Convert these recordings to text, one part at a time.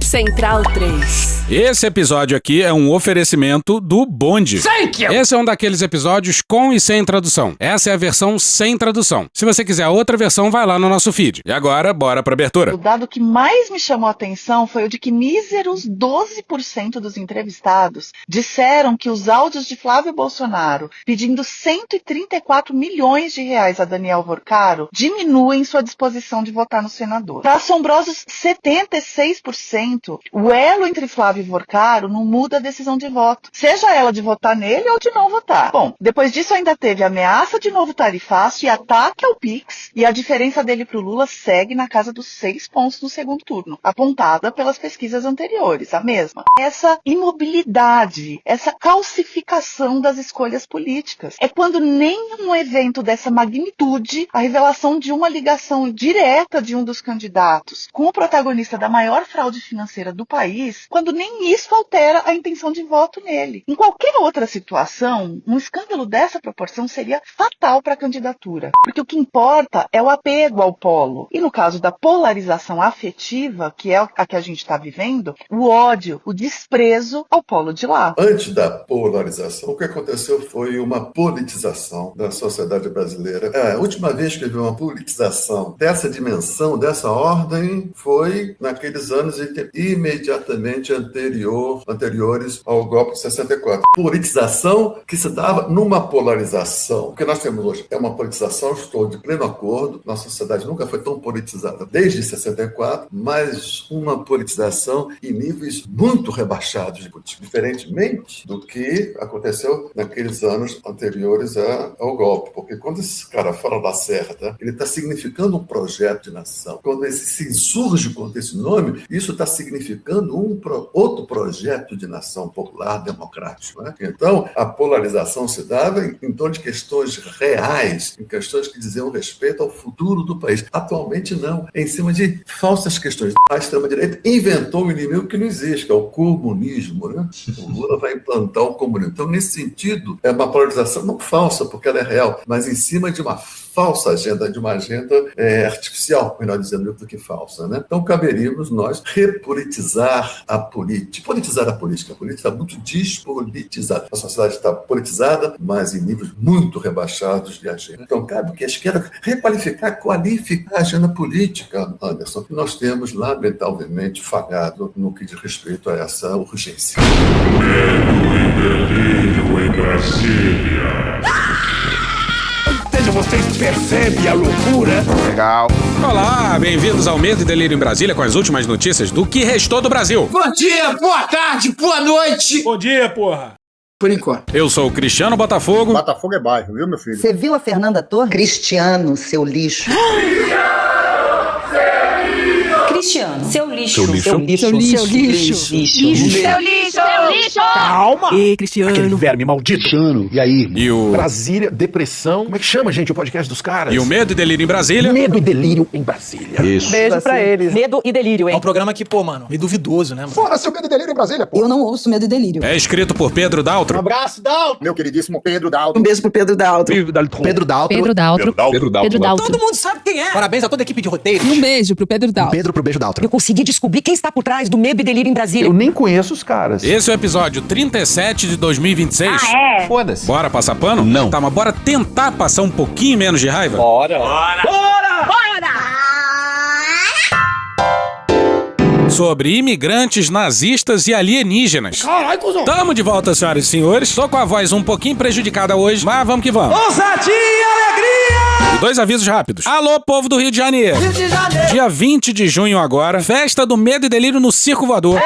Central 3. Esse episódio aqui é um oferecimento do Bonde. Esse é um daqueles episódios com e sem tradução. Essa é a versão sem tradução. Se você quiser a outra versão, vai lá no nosso feed. E agora, bora pra abertura. O dado que mais me chamou a atenção foi o de que míseros 12% dos entrevistados disseram que os áudios de Flávio Bolsonaro pedindo 134 milhões de reais a Daniel Vorcaro diminuem sua disposição de votar no senador. Para assombrosos 76%, o elo entre Flávio e Vorcaro não muda a decisão de voto, seja ela de votar nele ou de não votar. Bom, depois disso ainda teve ameaça de novo tarifácio e ataque ao Pix, e a diferença dele pro Lula segue na casa dos 6 pontos no segundo turno, apontada pelas pesquisas anteriores, a mesma. Essa imobilidade, essa calcificação das escolhas políticas, é quando nenhum evento dessa magnitude, a revelação de uma ligação direta de um dos candidatos com o protagonista da maior fraude financeira do país, quando nem isso altera a intenção de voto nele. Em qualquer outra situação, um escândalo dessa proporção seria fatal para a candidatura, porque o que importa é o apego ao polo. E no caso da polarização afetiva, que é a que a gente está vivendo, o ódio, o desprezo ao polo de lá. Antes da polarização, o que aconteceu foi uma politização da sociedade brasileira. A última vez que houve uma politização dessa dimensão, dessa ordem, foi naqueles anos imediatamente anteriores ao golpe de 64. Politização que se dava numa polarização. O que nós temos hoje é uma politização, estou de pleno acordo, nossa sociedade nunca foi tão politizada desde 64, mas uma politização em níveis muito rebaixados de política, diferentemente do que aconteceu naqueles anos anteriores ao golpe. Porque quando esse cara fala da Serra, ele está significando um projeto de nação. Quando ele se insurge contra esse nome, isso está significando outro projeto de nação popular, democrático. Né? Então, a polarização se dava em torno de questões reais, em questões que diziam respeito ao futuro do país. Atualmente, não. É em cima de falsas questões. A extrema-direita inventou um inimigo que não existe, que é o comunismo. Né? O Lula vai implantar o comunismo. Então, nesse sentido, é uma polarização não falsa, porque ela é real, mas em cima de uma falsa agenda, de uma agenda artificial, melhor dizendo, do que falsa. Né? Então, caberíamos nós repolitizar a política. Politizar a política. A política está muito despolitizada. A sociedade está politizada, mas em níveis muito rebaixados de agenda. Então, cabe que a esquerda requalificar, qualificar a agenda política, Anderson. E nós temos, lamentavelmente, falhado no que diz respeito a essa urgência. Medo e delírio em Brasília. Vocês percebem a loucura? Legal. Olá, bem-vindos ao Medo e Delírio em Brasília com as últimas notícias do que restou do Brasil. Bom dia, boa tarde, boa noite. Bom dia, porra. Por enquanto. Eu sou o Cristiano Botafogo. Botafogo é bairro, viu, meu filho? Você viu a Fernanda Torres? Cristiano, seu lixo. Cristiano, seu lixo. Seu lixo. Seu lixo. Seu lixo. Lixo. Lixo. Seu lixo. Seu lixo. Calma. Ei, Cristiano. Aquele verme maldito. Cristiano, e aí? E o... Brasília, depressão. Como é que chama, gente, o podcast dos caras? E o Medo e Delírio em Brasília. Medo e delírio em Brasília. Isso. Beijo pra eles. Medo e delírio, É hein? um programa que, pô, mano, meio duvidoso, né, mano? Fora seu medo e delírio em Brasília, pô. Eu não ouço Medo e Delírio. É escrito por Pedro Daltro. Abraço, Dalton. Meu queridíssimo Pedro Daltro. Um beijo pro Pedro Daltro. Pedro Daltro. Pedro Daltro. Pedro Daltro. Todo mundo sabe quem é. Parabéns a toda a equipe de roteiro. Um beijo pro Pedro Daltro. Pedro pro beijo Daltro. Eu consegui descobrir quem está por trás do Medo e Delírio em Brasília. Eu nem conheço os caras. Esse é o episódio 37 de 2026. Ah, é? Foda-se. Bora passar pano? Não. Tá, mas bora tentar passar um pouquinho menos de raiva? Sobre imigrantes, nazistas e alienígenas. Caralho, cuzão. Tamo de volta, senhoras e senhores. Tô com a voz um pouquinho prejudicada hoje, mas vamos que vamos. Ousadia e alegria. E 2 avisos rápidos. Alô, povo do Rio de Janeiro. Rio de Janeiro. Dia 20 de junho agora, festa do Medo e Delírio no Circo Voador.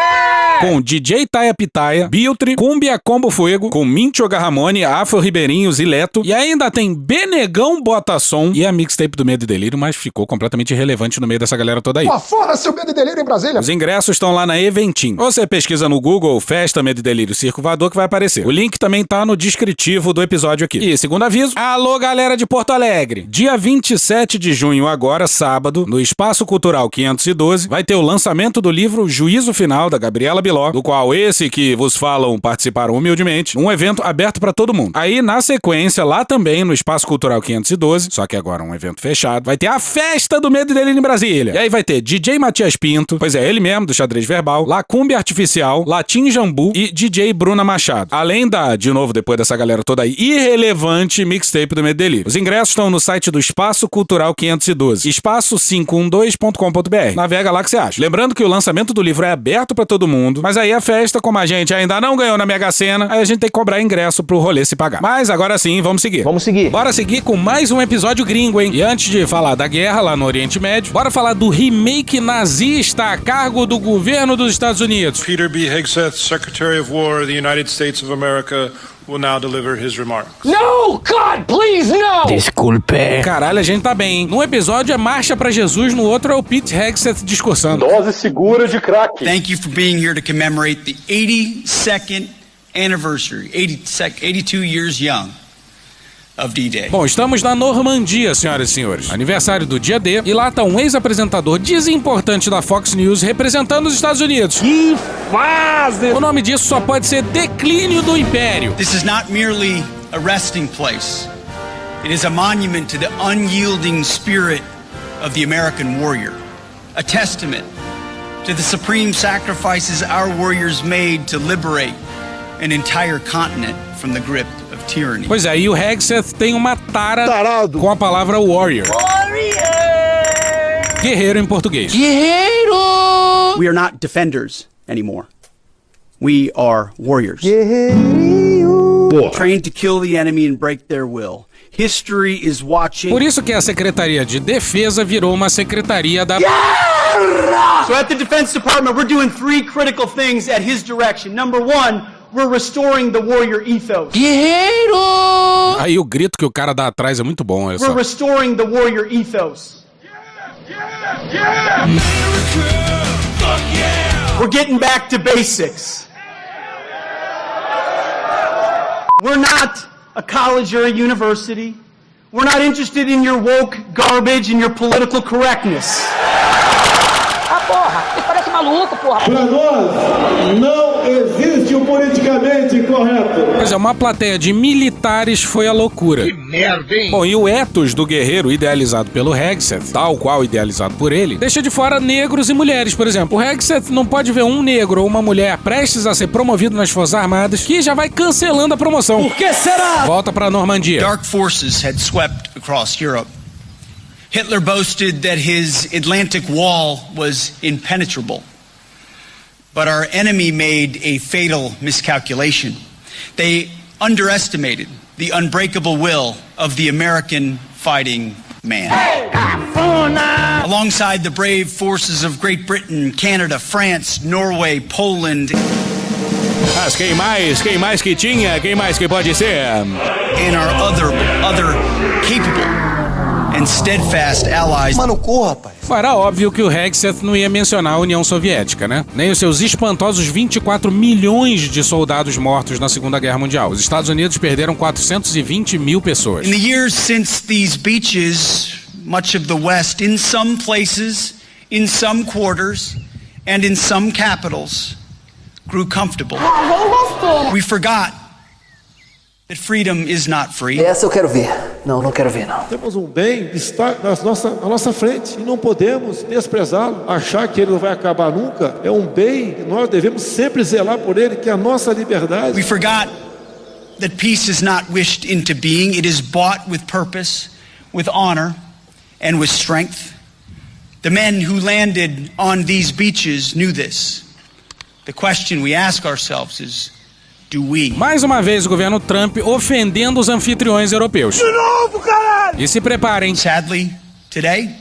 Com DJ Taia Pitaia, Biltre, Cumbia Combo Fuego, com Mincho Garramone, Afro Ribeirinhos e Leto. E ainda tem Benegão Botasom e a mixtape do Medo e Delírio, mas ficou completamente irrelevante no meio dessa galera toda aí. Pô, fora seu medo e delírio em Brasília. Os ingressos estão lá na Eventim. Você pesquisa no Google Festa Medo e Delírio Circo Voador que vai aparecer. O link também tá no descritivo do episódio aqui. E segundo aviso, alô galera de Porto Alegre. Dia 27 de junho agora, sábado, no Espaço Cultural 512, vai ter o lançamento do livro Juízo Final, da Gabriela Biló, do qual esse que vos falam participaram humildemente, um evento aberto pra todo mundo. Aí, na sequência, lá também no Espaço Cultural 512, só que agora um evento fechado, vai ter a Festa do Medo e Delírio em Brasília. E aí vai ter DJ Matias Pinto, pois é, ele mesmo, mesmo, do xadrez verbal, Lacumbi Artificial, Latim Jambu e DJ Bruna Machado. Além da, de novo, depois dessa galera toda aí, irrelevante mixtape do Medo e Delírio. Os ingressos estão no site do Espaço Cultural 512, espaço512.com.br. Navega lá que você acha. Lembrando que o lançamento do livro é aberto pra todo mundo, mas aí a festa, como a gente ainda não ganhou na Mega Sena, aí a gente tem que cobrar ingresso pro rolê se pagar. Mas agora sim, vamos seguir. Vamos seguir. Bora seguir com mais um episódio gringo, hein? E antes de falar da guerra lá no Oriente Médio, bora falar do remake nazista a cargo do governo dos Estados Unidos. Peter B. Hegseth, Secretary of War of the United States of America, will now deliver his remarks. No, God, please, no! Desculpe. Caralho, a gente tá bem, hein? Num episódio é Marcha pra Jesus, no outro é o Pete Hegseth discursando. Dose segura de crack. Thank you for being here to commemorate the 82nd anniversary, 82 years young of D-Day. Bom, estamos na Normandia, senhoras e senhores. Aniversário do dia D, e lá tá um ex-apresentador desimportante da Fox News representando os Estados Unidos. Que fase! O nome disso só pode ser declínio do império. This is not merely a resting place. It is a monument to the unyielding spirit of the American warrior. A testament to the supreme sacrifices our warriors made to liberate an entire continent from the grip of tyranny. Pois é, e o Hegseth tem uma Tarado. com a palavra warrior. Guerreiro em português. Guerreiro! We are not defenders anymore. We are warriors. Trained to kill the enemy and break their will. History is watching. Por isso que a Secretaria de Defesa virou uma secretaria da... So at the Defense Department, we're doing 3 critical things at his direction. Number 1, we're restoring the warrior ethos. Guerreiro! Aí o grito que o cara dá atrás é muito bom, olha só. We're restoring the warrior ethos. We're getting back to basics. We're not a college or a university. We're not interested in your woke garbage and your political correctness. Ah, porra! Você parece maluco, porra! Para nós, não existe o politicamente correto. Pois é, uma plateia de militares foi a loucura. Que merda, hein? Bom, e o ethos do guerreiro idealizado pelo Hegseth, tal qual idealizado por ele, deixa de fora negros e mulheres, por exemplo. O Hegseth não pode ver um negro ou uma mulher prestes a ser promovido nas Forças Armadas que já vai cancelando a promoção. Por que será? Volta pra Normandia. Dark forces had swept across Europe. Hitler boasted that his Atlantic Wall was impenetrable. But our enemy made a fatal miscalculation. They underestimated the unbreakable will of the American fighting man. Alongside the brave forces of Great Britain, Canada, France, Norway, Poland. Mas quem mais que tinha, quem mais que pode ser? And our other capable and steadfast allies. Mano, corra, rapaz. Era óbvio que o Hegseth não ia mencionar a União Soviética, né? Nem os seus espantosos 24 milhões de soldados mortos na Segunda Guerra Mundial. Os Estados Unidos perderam 420 mil pessoas. In the years since these beaches, much of the West, in some places, in some quarters, and in some capitals, grew comfortable. We forgot that freedom is not free. Essa eu quero ver. Não quero ver, não. Temos um bem que está à nossa frente e não podemos desprezá-lo, achar que ele não vai acabar nunca. É um bem e nós devemos sempre zelar por ele, que é a nossa liberdade. We forgot that peace is not wished into being. It is bought with purpose, with honor, and with strength. The men who landed on these beaches knew this. The question we ask ourselves is, do we? Mais uma vez o governo Trump ofendendo os anfitriões europeus. De novo, caralho! E se preparem. Sadly, today,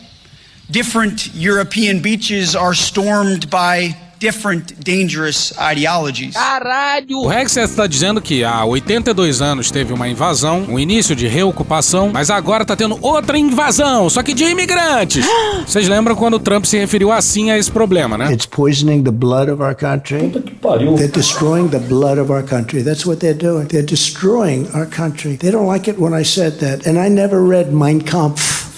different European beaches are stormed by different dangerous ideologies. Caralho! O Hegseth está dizendo que há 82 anos teve uma invasão, um início de reocupação, mas agora tá tendo outra invasão, só que de imigrantes. Vocês lembram quando o Trump se referiu assim a esse problema, né? It's poisoning the blood of our country. Puta que pariu. They're destroying the blood of our country. That's what they're doing. They're destroying our country. They don't like it when I said that. And I never read Mein Kampf.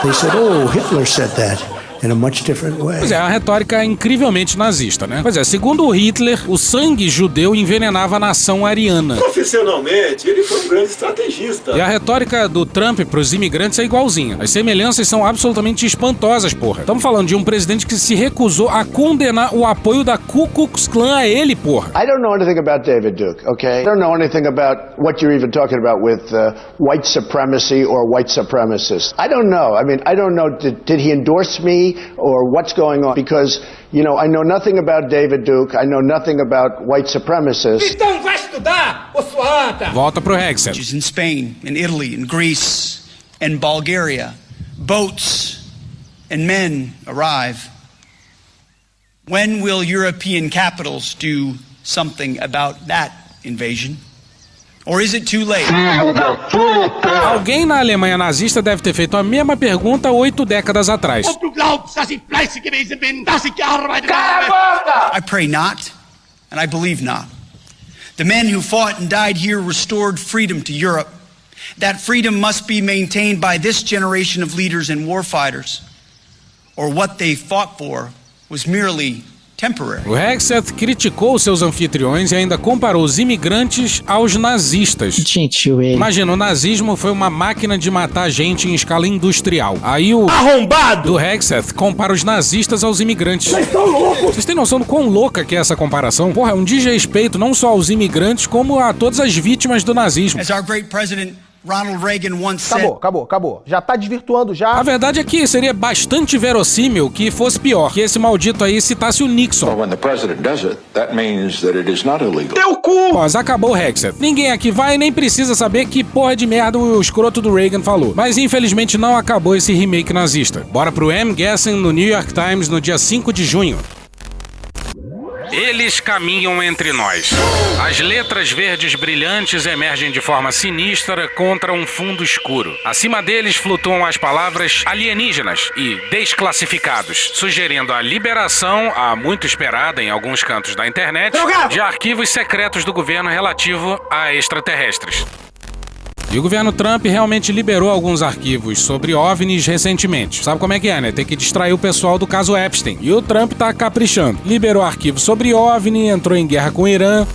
They said, oh, Hitler said that. in a much different way. Pois é, a retórica é incrivelmente nazista, né? Pois é, segundo o Hitler, o sangue judeu envenenava a nação ariana. Profissionalmente, ele foi um grande estrategista. E a retórica do Trump pros imigrantes é igualzinha. As semelhanças são absolutamente espantosas, porra. Estamos falando de um presidente que se recusou a condenar o apoio da Ku Klux Klan a ele, porra. I don't know anything about David Duke, okay? I don't know anything about what you're even talking about with white supremacy or white supremacists. I don't know. I mean, I don't know, did he endorse me or what's going on? Because, you know, I know nothing about David Duke. I know nothing about white supremacists. Então vai estudar, ô sua anta! Volta pro Hexet. In Spain, in Italy, in Greece, and Bulgaria, boats and men arrive. When will European capitals do something about that invasion? Or is it too late? Alguém na Alemanha nazista deve ter feito a mesma pergunta 8 décadas atrás. I pray not, and I believe not. The men who fought and died here restored freedom to Europe. That freedom must be maintained by this generation of leaders and warfighters, or what they fought for was merely temporary. O Hexet criticou seus anfitriões e ainda comparou os imigrantes aos nazistas. Imagina, o nazismo foi uma máquina de matar gente em escala industrial. Aí o arrombado do Hexet compara os nazistas aos imigrantes. Vocês estão loucos! Vocês têm noção do quão louca que é essa comparação? Porra, é um desrespeito não só aos imigrantes, como a todas as vítimas do nazismo. As our great president Ronald Reagan once said. Acabou. Já tá desvirtuando já. A verdade é que seria bastante verossímil que fosse pior, que esse maldito aí citasse o Nixon. Teu cu! Mas acabou o Hexet. Ninguém aqui vai nem precisa saber que porra de merda o escroto do Reagan falou. Mas infelizmente não acabou esse remake nazista. Bora pro M. Gessen no New York Times no dia 5 de junho. Eles caminham entre nós. As letras verdes brilhantes emergem de forma sinistra contra um fundo escuro. Acima deles flutuam as palavras alienígenas e desclassificados, sugerindo a liberação, a muito esperada em alguns cantos da internet, de arquivos secretos do governo relativo a extraterrestres. E o governo Trump realmente liberou alguns arquivos sobre OVNIs recentemente. Sabe como é que é, né? Tem que distrair o pessoal do caso Epstein. E o Trump tá caprichando. Liberou arquivos sobre OVNI, entrou em guerra com o Irã.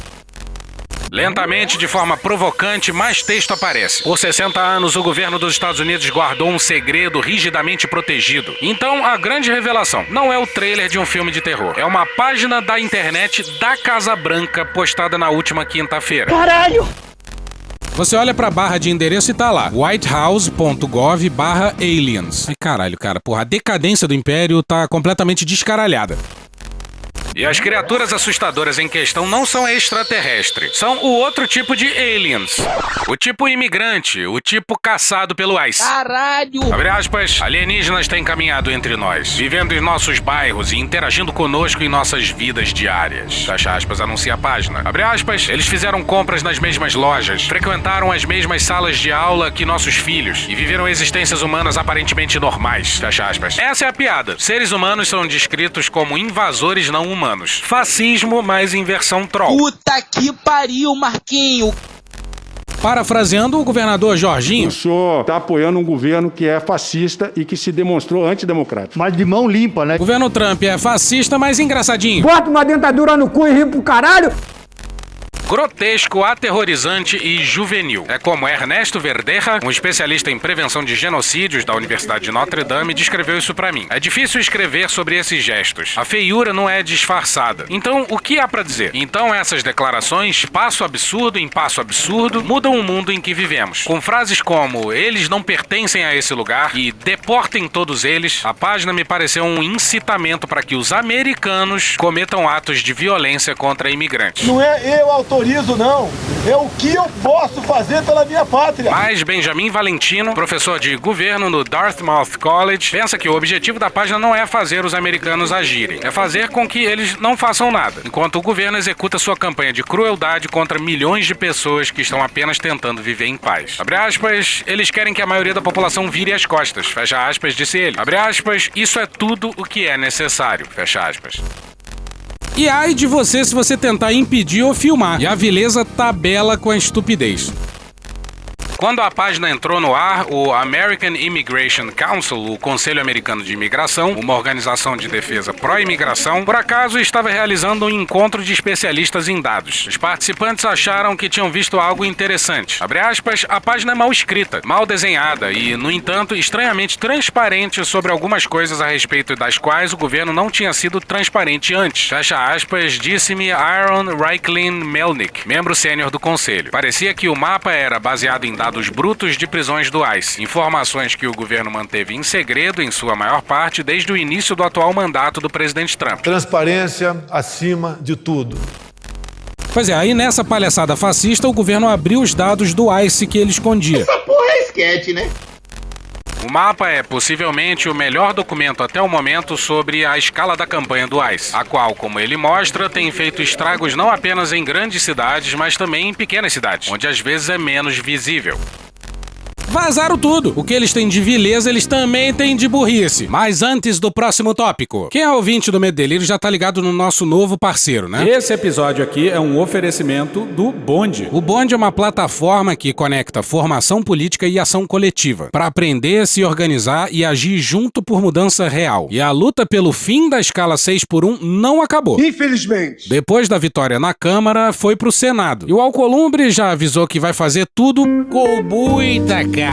Lentamente, de forma provocante, mais texto aparece. Por 60 anos, o governo dos Estados Unidos guardou um segredo rigidamente protegido. Então, a grande revelação não é o trailer de um filme de terror. É uma página da internet da Casa Branca postada na última quinta-feira. Caralho! Você olha pra barra de endereço e tá lá, whitehouse.gov/aliens. Ai, caralho, cara, porra, a decadência do império tá completamente descaralhada. E as criaturas assustadoras em questão não são extraterrestres, são o outro tipo de aliens. O tipo imigrante, o tipo caçado pelo ICE. Caralho! Abre aspas, alienígenas têm caminhado entre nós, vivendo em nossos bairros e interagindo conosco em nossas vidas diárias. Fecha aspas, anuncia a página. Abre aspas, eles fizeram compras nas mesmas lojas, frequentaram as mesmas salas de aula que nossos filhos e viveram existências humanas aparentemente normais. Fecha aspas. Essa é a piada. Seres humanos são descritos como invasores não humanos. Fascismo mais inversão troll. Puta que pariu, Marquinho! Parafraseando o governador Jorginho. O senhor está apoiando um governo que é fascista e que se demonstrou antidemocrático. Mas de mão limpa, né? O governo Trump é fascista, mas engraçadinho. Bota uma dentadura no cu e ri pro caralho! Grotesco, aterrorizante e juvenil. É como Ernesto Verdeja, um especialista em prevenção de genocídios da Universidade de Notre Dame, descreveu isso pra mim. É difícil escrever sobre esses gestos. A feiura não é disfarçada. Então, o que há pra dizer? Então, essas declarações, passo absurdo em passo absurdo, mudam o mundo em que vivemos. Com frases como, eles não pertencem a esse lugar e deportem todos eles, a página me pareceu um incitamento para que os americanos cometam atos de violência contra imigrantes. Não é eu autorizo, não. É o que eu posso fazer pela minha pátria. Mas Benjamin Valentino, professor de governo no Dartmouth College, pensa que o objetivo da página não é fazer os americanos agirem, é fazer com que eles não façam nada, enquanto o governo executa sua campanha de crueldade contra milhões de pessoas que estão apenas tentando viver em paz. Abre aspas, eles querem que a maioria da população vire as costas. Fecha aspas, disse ele. Abre aspas, isso é tudo o que é necessário. Fecha aspas. E ai de você se você tentar impedir ou filmar. E a vileza tabela com a estupidez. Quando a página entrou no ar, o American Immigration Council, o Conselho Americano de Imigração, uma organização de defesa pró-imigração, por acaso estava realizando um encontro de especialistas em dados. Os participantes acharam que tinham visto algo interessante. Abre aspas, a página é mal escrita, mal desenhada e, no entanto, estranhamente transparente sobre algumas coisas a respeito das quais o governo não tinha sido transparente antes. Fecha aspas, disse-me Aaron Reiklin Melnick, membro sênior do conselho. Parecia que o mapa era baseado em dados brutos de prisões do ICE, informações que o governo manteve em segredo em sua maior parte desde o início do atual mandato do presidente Trump. Transparência acima de tudo. Pois é, aí nessa palhaçada fascista o governo abriu os dados do ICE que ele escondia. Essa porra é esquete, né? O mapa é possivelmente o melhor documento até o momento sobre a escala da campanha do ICE, a qual, como ele mostra, tem feito estragos não apenas em grandes cidades, mas também em pequenas cidades, onde às vezes é menos visível. Vazaram tudo. O que eles têm de vileza, eles também têm de burrice. Mas antes do próximo tópico, quem é ouvinte do Medo e Delírio já tá ligado no nosso novo parceiro, né? Esse episódio aqui é um oferecimento do Bond. O Bond é uma plataforma que conecta formação política e ação coletiva, para aprender a se organizar e agir junto por mudança real. E a luta pelo fim da escala 6x1 não acabou. Infelizmente. Depois da vitória na Câmara, foi pro Senado. E o Alcolumbre já avisou que vai fazer tudo com muita calma.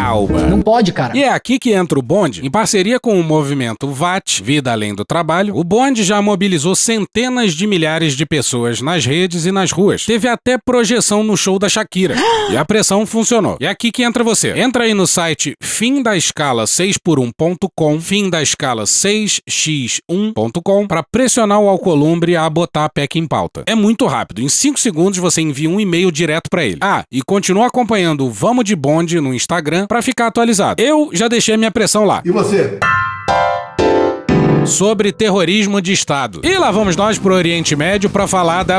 Não pode, cara. E é aqui que entra o Bond. Em parceria com o movimento VAT, Vida Além do Trabalho, o Bond já mobilizou centenas de milhares de pessoas nas redes e nas ruas. Teve até projeção no show da Shakira. E a pressão funcionou. E é aqui que entra você. Entra aí no site fimdaescala6x1.com, fimdaescala6x1.com, para pressionar o Alcolumbre a botar a PEC em pauta. É muito rápido. Em 5 segundos você envia um e-mail direto para ele. Ah, e continua acompanhando o Vamos de Bond no Instagram para ficar atualizado. Eu já deixei minha pressão lá. E você? Sobre terrorismo de Estado. E lá vamos nós pro Oriente Médio para falar da...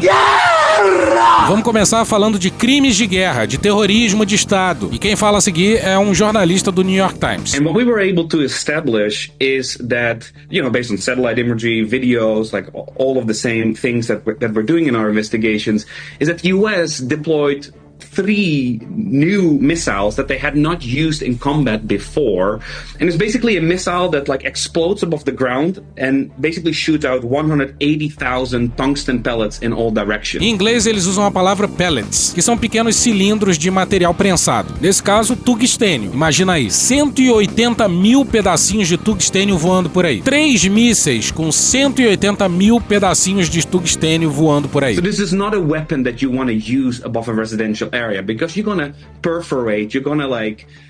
Vamos começar falando de crimes de guerra, de terrorismo de Estado. E quem fala a seguir é um jornalista do New York Times. And what we were able to establish is that, based on satellite imagery, videos, like all of the same things that we're doing in our investigations, is that the US deployed 3 new missiles that they had not used in combat before, and it's basically a missile that explodes above the ground and basically shoots out 180,000 tungsten pellets in all directions. Em inglês eles usam a palavra pellets, que são pequenos cilindros de material prensado. Nesse caso, tungstênio. Imagina aí, 180 mil pedacinhos de tungstênio voando por aí. 3 mísseis com 180 mil pedacinhos de tungstênio voando por aí. So this is not a weapon that you want to use above a residential area, because you're gonna perforate, you're gonna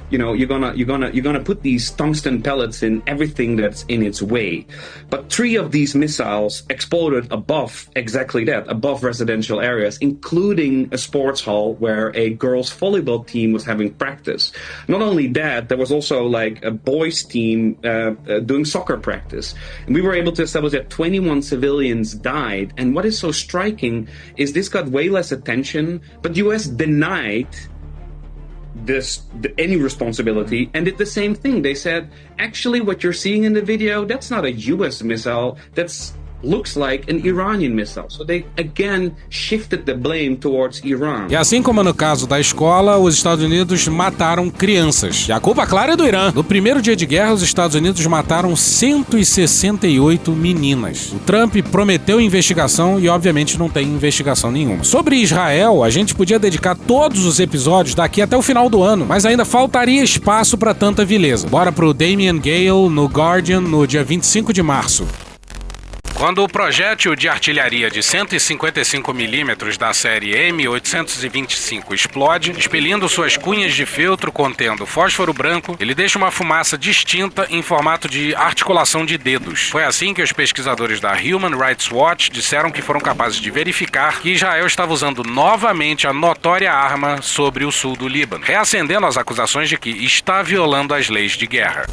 you're gonna put these tungsten pellets in everything that's in its way. But 3 of these missiles exploded above exactly that, above residential areas, including a sports hall where a girls' volleyball team was having practice. Not only that, there was also a boys' team doing soccer practice. And we were able to establish that 21 civilians died. And what is so striking is this got way less attention, but the US denied any responsibility and did the same thing. They said, actually, what you're seeing in the video, that's not a US missile, that's looks like an Iranian missile. So they again shifted the blame towards Iran. E assim como no caso da escola, os Estados Unidos mataram crianças. E a culpa, claro, é do Irã. No primeiro dia de guerra, os Estados Unidos mataram 168 meninas. O Trump prometeu investigação e, obviamente, não tem investigação nenhuma. Sobre Israel, a gente podia dedicar todos os episódios daqui até o final do ano, mas ainda faltaria espaço para tanta vileza. Bora pro Damien Gale no Guardian no dia 25 de março. Quando o projétil de artilharia de 155mm da série M825 explode, expelindo suas cunhas de feltro contendo fósforo branco, ele deixa uma fumaça distinta em formato de articulação de dedos. Foi assim que os pesquisadores da Human Rights Watch disseram que foram capazes de verificar que Israel estava usando novamente a notória arma sobre o sul do Líbano, reacendendo as acusações de que está violando as leis de guerra.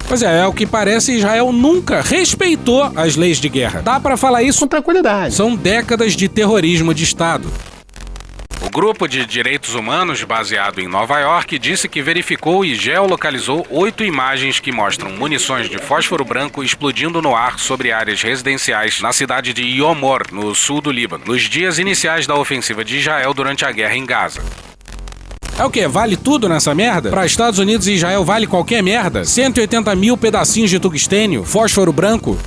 Pois é, ao que parece, Israel nunca respeitou as leis de guerra. Dá pra falar isso com tranquilidade. São décadas de terrorismo de Estado. O grupo de direitos humanos, baseado em Nova York, disse que verificou e geolocalizou 8 imagens que mostram munições de fósforo branco explodindo no ar sobre áreas residenciais na cidade de Yomor, no sul do Líbano, nos dias iniciais da ofensiva de Israel durante a guerra em Gaza. É o quê? Vale tudo nessa merda? Para Estados Unidos e Israel vale qualquer merda? 180 mil pedacinhos de tungstênio? Fósforo branco?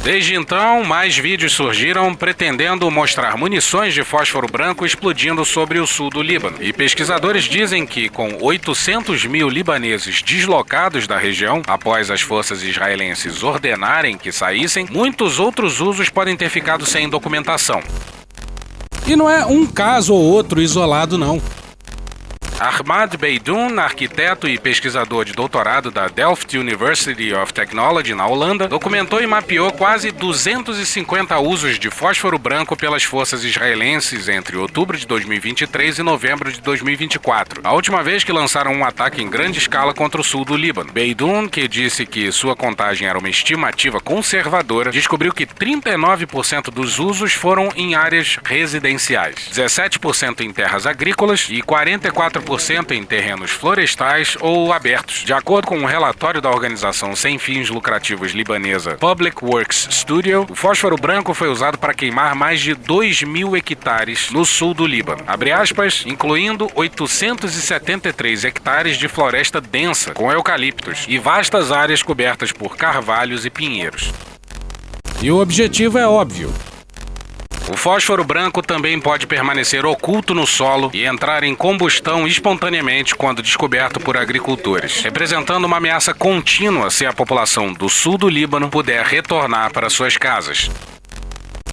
Desde então, mais vídeos surgiram pretendendo mostrar munições de fósforo branco explodindo sobre o sul do Líbano. E pesquisadores dizem que, com 800 mil libaneses deslocados da região, após as forças israelenses ordenarem que saíssem, muitos outros usos podem ter ficado sem documentação. E não é um caso ou outro isolado, não. Ahmad Beydoun, arquiteto e pesquisador de doutorado da Delft University of Technology, na Holanda, documentou e mapeou quase 250 usos de fósforo branco pelas forças israelenses entre outubro de 2023 e novembro de 2024, a última vez que lançaram um ataque em grande escala contra o sul do Líbano. Beydoun, que disse que sua contagem era uma estimativa conservadora, descobriu que 39% dos usos foram em áreas residenciais, 17% em terras agrícolas e 44% em terrenos florestais ou abertos. De acordo com um relatório da organização sem fins lucrativos libanesa Public Works Studio, o fósforo branco foi usado para queimar mais de 2.000 hectares no sul do Líbano, abre aspas, incluindo 873 hectares de floresta densa com eucaliptos e vastas áreas cobertas por carvalhos e pinheiros. E o objetivo é óbvio. O fósforo branco também pode permanecer oculto no solo e entrar em combustão espontaneamente quando descoberto por agricultores, representando uma ameaça contínua se a população do sul do Líbano puder retornar para suas casas.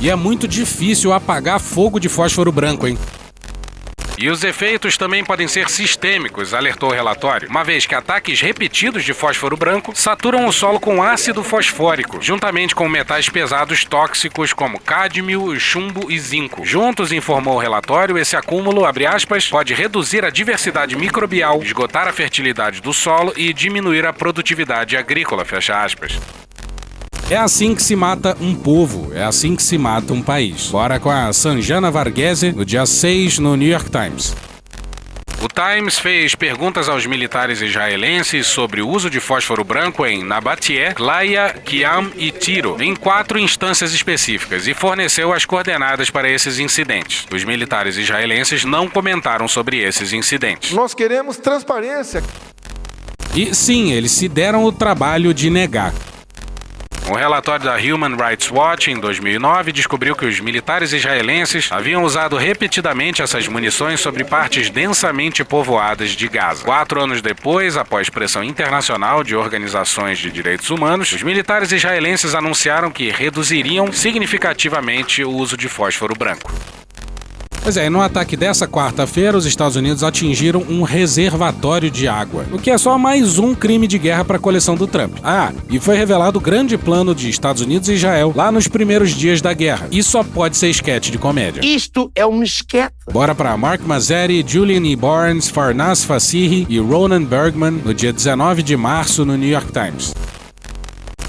E é muito difícil apagar fogo de fósforo branco, hein? E os efeitos também podem ser sistêmicos, alertou o relatório, uma vez que ataques repetidos de fósforo branco saturam o solo com ácido fosfórico, juntamente com metais pesados tóxicos como cádmio, chumbo e zinco. Juntos, informou o relatório, esse acúmulo, abre aspas, pode reduzir a diversidade microbial, esgotar a fertilidade do solo e diminuir a produtividade agrícola, fecha aspas. É assim que se mata um povo, é assim que se mata um país. Bora com a Sanjana Varghese, no dia 6, no New York Times. O Times fez perguntas aos militares israelenses sobre o uso de fósforo branco em Nabatie, Klaya, Kiam e Tiro, em 4 instâncias específicas, e forneceu as coordenadas para esses incidentes. Os militares israelenses não comentaram sobre esses incidentes. Nós queremos transparência. E sim, eles se deram o trabalho de negar. Um relatório da Human Rights Watch, em 2009, descobriu que os militares israelenses haviam usado repetidamente essas munições sobre partes densamente povoadas de Gaza. 4 anos depois, após pressão internacional de organizações de direitos humanos, os militares israelenses anunciaram que reduziriam significativamente o uso de fósforo branco. Pois é, no ataque dessa quarta-feira, os Estados Unidos atingiram um reservatório de água, o que é só mais um crime de guerra para a coleção do Trump. Ah, e foi revelado o grande plano de Estados Unidos e Israel lá nos primeiros dias da guerra. E só pode ser esquete de comédia. Isto é um esquete. Bora para Mark Mazzetti, Julian E. Barnes, Farnaz Fassihi e Ronan Bergman no dia 19 de março no New York Times.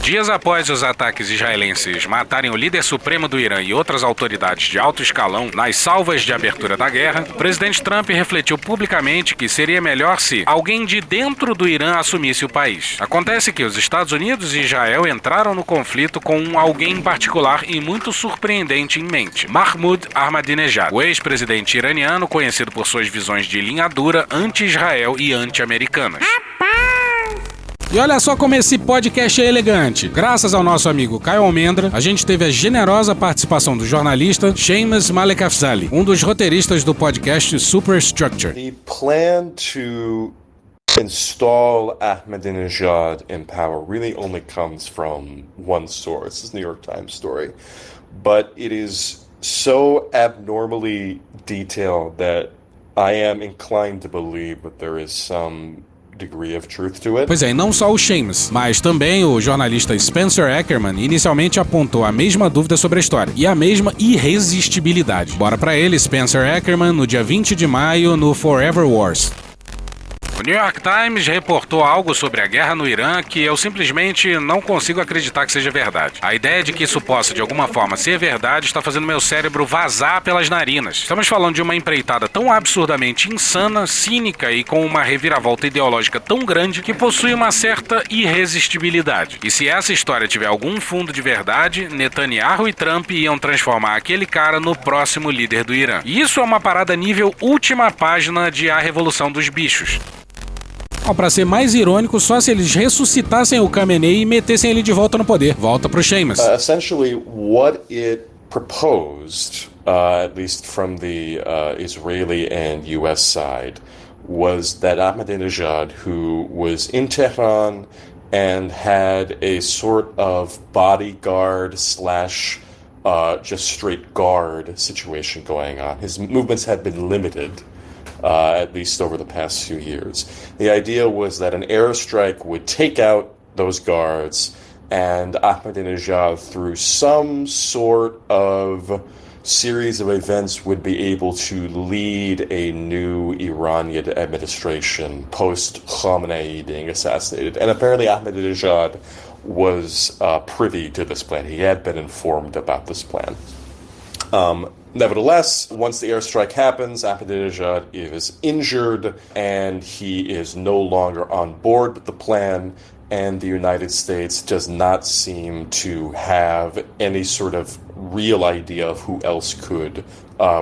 Dias após os ataques israelenses matarem o líder supremo do Irã e outras autoridades de alto escalão nas salvas de abertura da guerra, o presidente Trump refletiu publicamente que seria melhor se alguém de dentro do Irã assumisse o país. Acontece que os Estados Unidos e Israel entraram no conflito com um alguém em particular e muito surpreendente em mente: Mahmoud Ahmadinejad, o ex-presidente iraniano conhecido por suas visões de linha dura anti-Israel e anti-americanas. E olha só como esse podcast é elegante. Graças ao nosso amigo Caio Almendra, a gente teve a generosa participação do jornalista Seamus Malekafzali, um dos roteiristas do podcast Superstructure. The plan to install Ahmadinejad in power really only comes from one source. This New York Times story. But it is so abnormally detailed that I am inclined to believe that there is some degree of truth to it. Pois é, e não só o Seamus, mas também o jornalista Spencer Ackerman inicialmente apontou a mesma dúvida sobre a história e a mesma irresistibilidade. Bora pra ele, Spencer Ackerman, no dia 20 de maio, no Forever Wars. O New York Times reportou algo sobre a guerra no Irã que eu simplesmente não consigo acreditar que seja verdade. A ideia de que isso possa, de alguma forma, ser verdade está fazendo meu cérebro vazar pelas narinas. Estamos falando de uma empreitada tão absurdamente insana, cínica e com uma reviravolta ideológica tão grande que possui uma certa irresistibilidade. E se essa história tiver algum fundo de verdade, Netanyahu e Trump iam transformar aquele cara no próximo líder do Irã. E isso é uma parada nível última página de A Revolução dos Bichos. Pra ser mais irônico, só se eles ressuscitassem o Khamenei e metessem ele de volta no poder. Volta pro Sheamus. Essentially, what it proposed, at least from the Israeli and U.S. side, was that Ahmadinejad, who was in Tehran and had a sort of bodyguard / just straight guard situation going on. His movements had been limited. At least over the past few years. The idea was that an airstrike would take out those guards and Ahmadinejad, through some sort of series of events, would be able to lead a new Iranian administration post-Khamenei being assassinated. And apparently Ahmadinejad was privy to this plan. He had been informed about this plan. Nevertheless, once the airstrike happens, Ahmadinejad is injured and he is no longer on board with the plan, and the United States does not seem to have any sort of real idea of who else could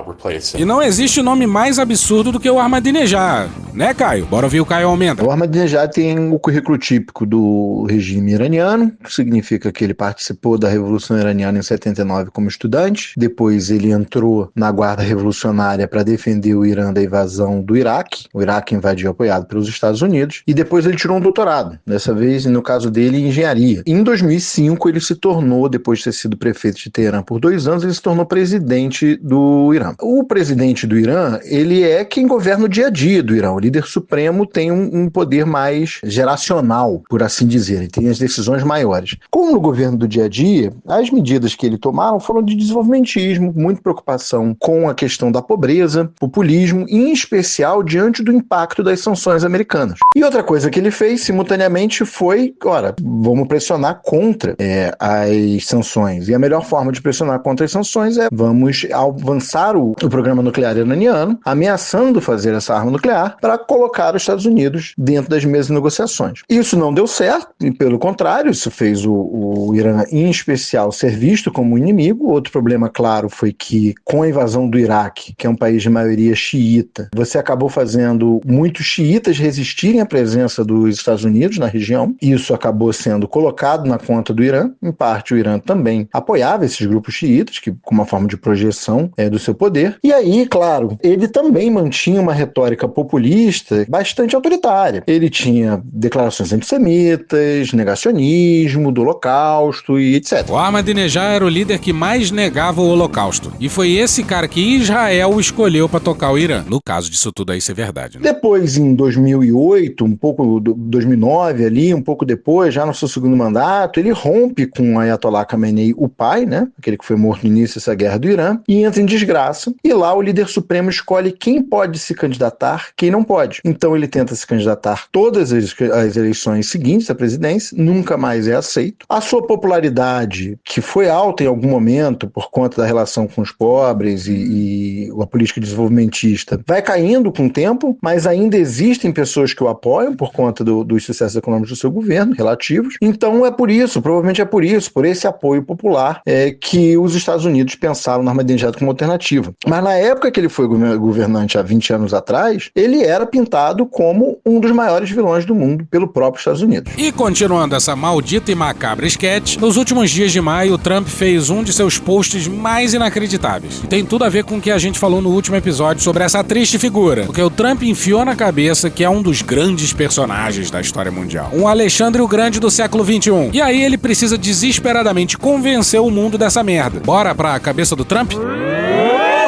replace him. E não existe nome mais absurdo do que o Ahmadinejad, né, Caio? Bora ouvir o Caio Almenda. O Ahmadinejad tem o currículo típico do regime iraniano, que significa que ele participou da Revolução Iraniana em 79 como estudante, depois ele entrou na Guarda Revolucionária para defender o Irã da invasão do Iraque. O Iraque invadiu apoiado pelos Estados Unidos, e depois ele tirou um doutorado, dessa vez, no caso dele, em engenharia. Em 2005 ele se tornou, depois de ter sido prefeito de Teherã por 2 anos, ele se tornou presidente do Irã. O presidente do Irã, ele é quem governa o dia a dia do Irã. O líder supremo tem um poder mais geracional, por assim dizer. Ele tem as decisões maiores. Como no governo do dia a dia, as medidas que ele tomaram foram de desenvolvimentismo, muita preocupação com a questão da pobreza, populismo, e em especial diante do impacto das sanções americanas. E outra coisa que ele fez, simultaneamente, foi, ora, vamos pressionar contra as sanções. E a melhor forma de pressionar contra as sanções é vamos avançar o programa nuclear iraniano, ameaçando fazer essa arma nuclear para colocar os Estados Unidos dentro das mesmas negociações. Isso não deu certo, e pelo contrário, isso fez o Irã, em especial, ser visto como um inimigo. Outro problema, claro, foi que com a invasão do Iraque, que é um país de maioria xiita, você acabou fazendo muitos xiitas resistirem à presença dos Estados Unidos na região. Isso acabou sendo colocado na conta do Irã. Em parte, o Irã também apoiava esses grupos xiitas, que com uma forma de projeção do seu poder. E aí, claro, ele também mantinha uma retórica populista bastante autoritária. Ele tinha declarações antissemitas, negacionismo do Holocausto e etc. O Ahmadinejad era o líder que mais negava o Holocausto. E foi esse cara que Israel escolheu para tocar o Irã. No caso disso tudo aí ser verdade, né? Depois, em 2008, um pouco 2009 ali, um pouco depois, já no seu segundo mandato, ele rompe com Ayatollah Khamenei, o pai, né? Aquele que foi morto no início dessa guerra do Irã, e entra em desgraça. E lá o líder supremo escolhe quem pode se candidatar, quem não pode. Então ele tenta se candidatar todas as eleições seguintes à presidência, nunca mais é aceito. A sua popularidade, que foi alta em algum momento por conta da relação com os pobres e a política desenvolvimentista, vai caindo com o tempo, mas ainda existem pessoas que o apoiam por conta dos sucessos econômicos do seu governo, relativos. Então é por isso, provavelmente é por isso, por esse apoio popular, que os Estados Unidos pensaram no Ahmadinejad como alternativa. Mas na época que ele foi governante há 20 anos atrás, ele era pintado como um dos maiores vilões do mundo pelo próprio Estados Unidos. E continuando essa maldita e macabra sketch, nos últimos dias de maio, o Trump fez um de seus posts mais inacreditáveis. E tem tudo a ver com o que a gente falou no último episódio sobre essa triste figura, porque o Trump enfiou na cabeça que é um dos grandes personagens da história mundial. Um Alexandre o Grande do século XXI. E aí ele precisa desesperadamente convencer o mundo dessa merda. Bora pra cabeça do Trump?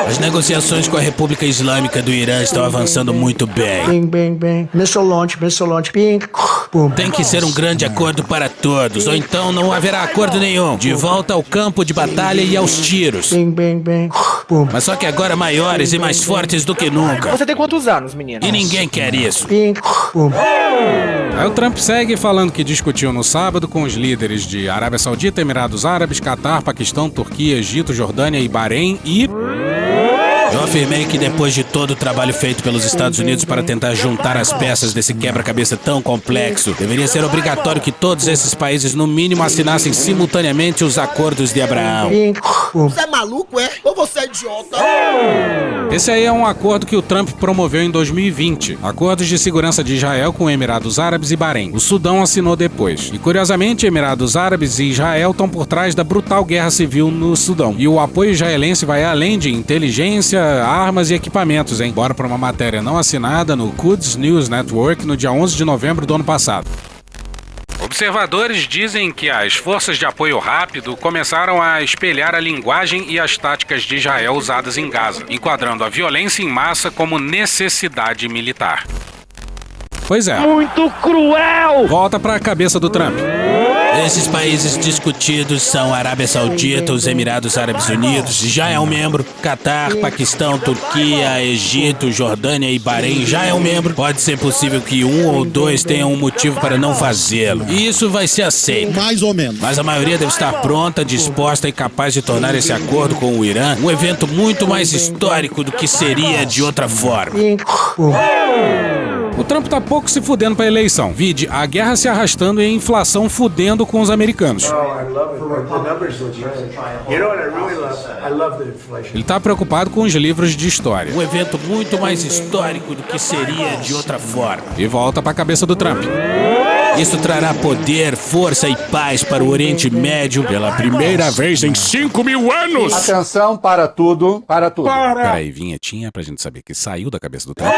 As negociações com a República Islâmica do Irã estão avançando muito bem. Bing, bing, bing. Missile launch, bing. Boom. Tem que ser um grande acordo para todos, ou então não haverá acordo nenhum. De volta ao campo de batalha e aos tiros. Bing, bing, bing. Mas só que agora maiores e mais fortes do que nunca. Você tem quantos anos, menino? E ninguém quer isso. Aí o Trump segue falando que discutiu no sábado com os líderes de Arábia Saudita, Emirados Árabes, Catar, Paquistão, Turquia, Egito, Jordânia e Bahrein e... Eu afirmei que depois de todo o trabalho feito pelos Estados Unidos para tentar juntar as peças desse quebra-cabeça tão complexo, deveria ser obrigatório que todos esses países, no mínimo, assinassem simultaneamente os acordos de Abraão. Você é maluco, é? Ou você é idiota? Esse aí é um acordo que o Trump promoveu em 2020. Acordos de segurança de Israel com Emirados Árabes e Bahrein. O Sudão assinou depois. E curiosamente, Emirados Árabes e Israel estão por trás da brutal guerra civil no Sudão. E o apoio israelense vai além de inteligência, armas e equipamentos, hein? Bora para uma matéria não assinada no Quds News Network no dia 11 de novembro do ano passado. Observadores dizem que as forças de apoio rápido começaram a espelhar a linguagem e as táticas de Israel usadas em Gaza, enquadrando a violência em massa como necessidade militar. Pois é. Muito cruel! Volta para a cabeça do Trump. Esses países discutidos são Arábia Saudita, os Emirados Árabes Unidos, já é um membro. Catar, Paquistão, Turquia, Egito, Jordânia e Bahrein já é um membro. Pode ser possível que um ou dois tenham um motivo para não fazê-lo. E isso vai ser aceito. Mais ou menos. Mas a maioria deve estar pronta, disposta e capaz de tornar esse acordo com o Irã um evento muito mais histórico do que seria de outra forma. O Trump tá pouco se fudendo pra eleição. Vide, a guerra se arrastando e a inflação fudendo com os americanos. Ele tá preocupado com os livros de história. Um evento muito mais histórico do que seria de outra forma. E volta pra cabeça do Trump. Isso trará poder, força e paz para o Oriente Médio pela primeira vez em 5.000 anos! Atenção, para tudo, para tudo. Peraí, vinhetinha pra gente saber que saiu da cabeça do Trump.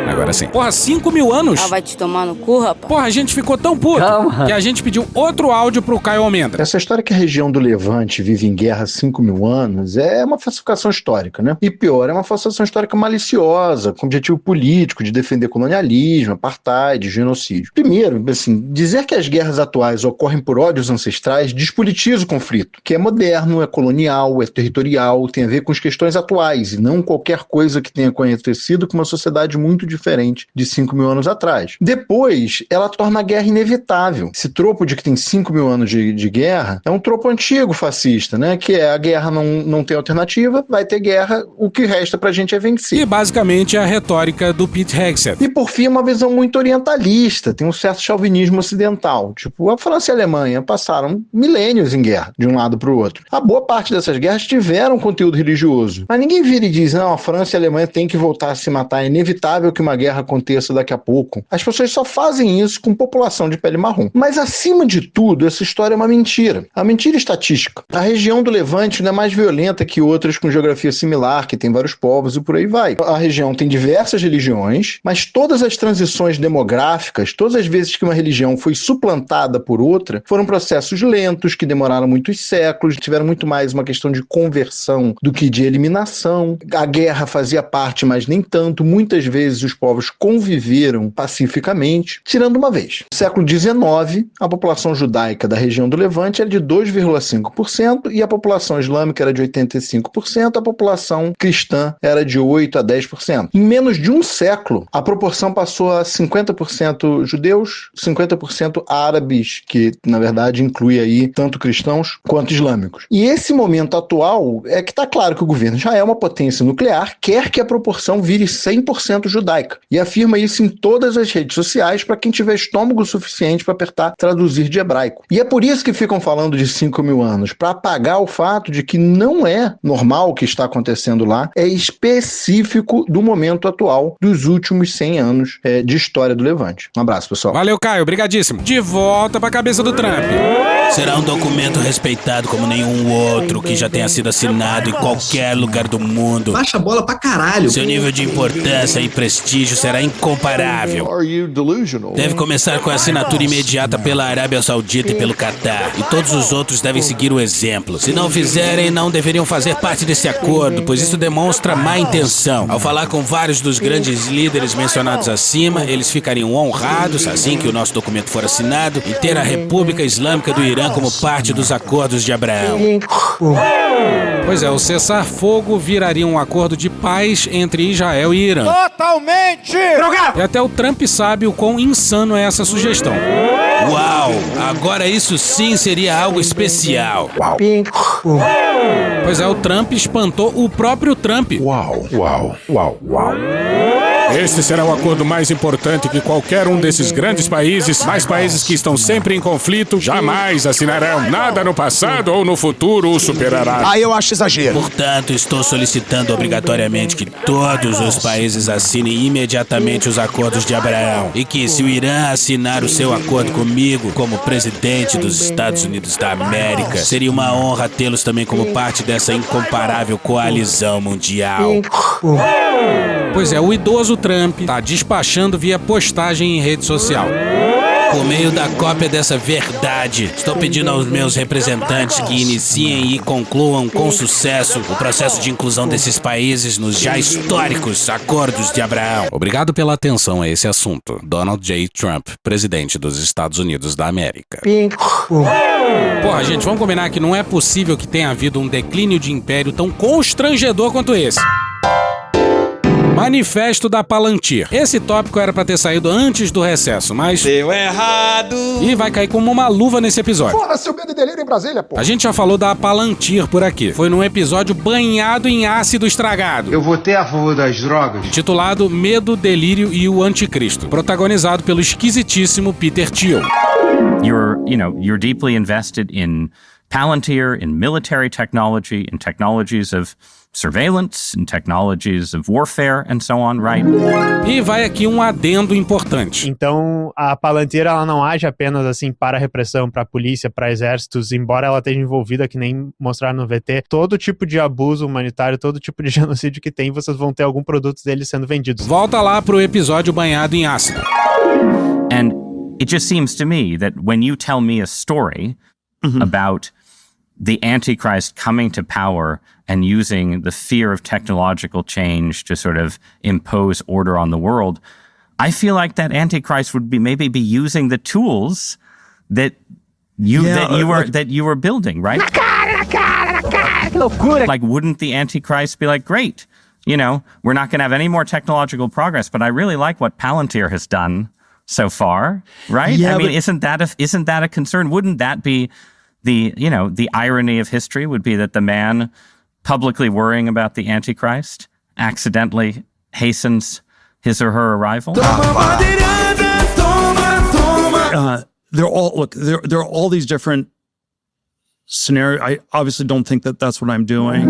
Agora sim. Porra, 5.000 anos? Ah, vai te tomar no cu, rapaz. Porra, a gente ficou tão puto que a gente pediu outro áudio pro Caio Almendra. Essa história que a região do Levante vive em guerra há 5.000 anos é uma falsificação histórica, né? E pior, é uma falsificação histórica maliciosa, com objetivo político de defender colonialismo, apartheid, genocídio. Primeiro, assim, dizer que as guerras atuais ocorrem por ódios ancestrais despolitiza o conflito, que é moderno, é colonial, é territorial, tem a ver com as questões atuais e não qualquer coisa que tenha acontecido com uma sociedade muito diferente de 5.000 anos atrás. Depois, ela torna a guerra inevitável. Esse tropo de que tem 5.000 anos de guerra é um tropo antigo fascista, né? Que é a guerra não tem alternativa, vai ter guerra, o que resta pra gente é vencer. E basicamente é a retórica do Pete Hegseth. E por fim, uma visão muito orientalista, tem um certo chauvinismo ocidental. Tipo, a França e a Alemanha passaram milênios em guerra, de um lado para o outro. A boa parte dessas guerras tiveram conteúdo religioso. Mas ninguém vira e diz, não, a França e a Alemanha têm que voltar a se matar, é inevitável que uma guerra aconteça daqui a pouco. As pessoas só fazem isso com população de pele marrom. Mas acima de tudo, essa história é uma mentira. A mentira estatística. A região do Levante não é mais violenta que outras com geografia similar, que tem vários povos e por aí vai. A região tem diversas religiões, mas todas as transições demográficas, todas as vezes que uma religião foi suplantada por outra, foram processos lentos, que demoraram muitos séculos, tiveram muito mais uma questão de conversão do que de eliminação. A guerra fazia parte, mas nem tanto. Muitas vezes os povos conviveram pacificamente, tirando uma vez. No século XIX, a população judaica da região do Levante era de 2,5% e a população islâmica era de 85%, a população cristã era de 8% a 10%. Em menos de um século, a proporção passou a 50% judeus, 50% árabes, que na verdade inclui aí tanto cristãos quanto islâmicos. E esse momento atual é que está claro que o governo já é uma potência nuclear, quer que a proporção vire 100% judaica. E afirma isso em todas as redes sociais para quem tiver estômago suficiente para apertar traduzir de hebraico. E é por isso que ficam falando de 5.000 anos, para apagar o fato de que não é normal o que está acontecendo lá, é específico do momento atual dos últimos 100 anos de história do Levante. Um abraço, pessoal. Valeu, Caio. Obrigadíssimo. De volta pra cabeça do Trump. Será um documento respeitado como nenhum outro que já tenha sido assinado em qualquer lugar do mundo. Baixa a bola pra caralho. Seu nível de importância e prestígio será incomparável. Deve começar com a assinatura imediata pela Arábia Saudita e pelo Catar. E todos os outros devem seguir o exemplo. Se não fizerem, não deveriam fazer parte desse acordo, pois isso demonstra má intenção. Ao falar com vários dos grandes líderes mencionados acima, eles ficariam honrados, assim que o nosso documento for assinado, em ter a República Islâmica do Irã como parte dos acordos de Abraão. Pois é, o cessar-fogo viraria um acordo de paz entre Israel e Irã. Totalmente drogado! E até o Trump sabe o quão insano é essa sugestão. Uau, agora isso sim seria algo especial. Uau. Pois é, o Trump espantou o próprio Trump. Uau. Este será o acordo mais importante que qualquer um desses grandes países, mais países que estão sempre em conflito, jamais assinarão. Nada no passado ou no futuro o superará. Aí eu acho exagero. Portanto, estou solicitando obrigatoriamente que todos os países assinem imediatamente os acordos de Abraão. E que, se o Irã assinar o seu acordo comigo como presidente dos Estados Unidos da América, seria uma honra tê-los também como parte dessa incomparável coalizão mundial. Pois é, o idoso Trump tá despachando via postagem em rede social. Por meio da cópia dessa verdade, estou pedindo aos meus representantes que iniciem e concluam com sucesso o processo de inclusão desses países nos já históricos Acordos de Abraão. Obrigado pela atenção a esse assunto. Donald J. Trump, presidente dos Estados Unidos da América. Porra, gente, vamos combinar que não é possível que tenha havido um declínio de império tão constrangedor quanto esse. Manifesto da Palantir. Esse tópico era pra ter saído antes do recesso, mas... deu errado! E vai cair como uma luva nesse episódio. Foda-se o Medo e Delírio em Brasília, pô. A gente já falou da Palantir por aqui. Foi num episódio banhado em ácido estragado. Eu votei a favor das drogas. Intitulado Medo, Delírio e o Anticristo. Protagonizado pelo esquisitíssimo Peter Thiel. You're deeply invested in Palantir, in military technology, in technologies of surveillance, in technologies of warfare, and so on, right? E vai aqui um adendo importante. Então, a Palantir, ela não age apenas assim para a repressão, para a polícia, para exércitos, embora ela esteja envolvida, que nem mostraram no VT, todo tipo de abuso humanitário, todo tipo de genocídio que tem, vocês vão ter algum produto deles sendo vendidos. Volta lá pro episódio banhado em ácido. And it just seems to me that when you tell me a story about the Antichrist coming to power and using the fear of technological change to sort of impose order on the world, I feel like that Antichrist would maybe be using the tools that you were building, right? Like, wouldn't the Antichrist be like, great, we're not going to have any more technological progress, but I really like what Palantir has done so far, right? Yeah, isn't that a concern? Wouldn't that be the irony of history would be that the man publicly worrying about the Antichrist accidentally hastens his or her arrival? There are all these different scenarios. I obviously don't think that that's what I'm doing.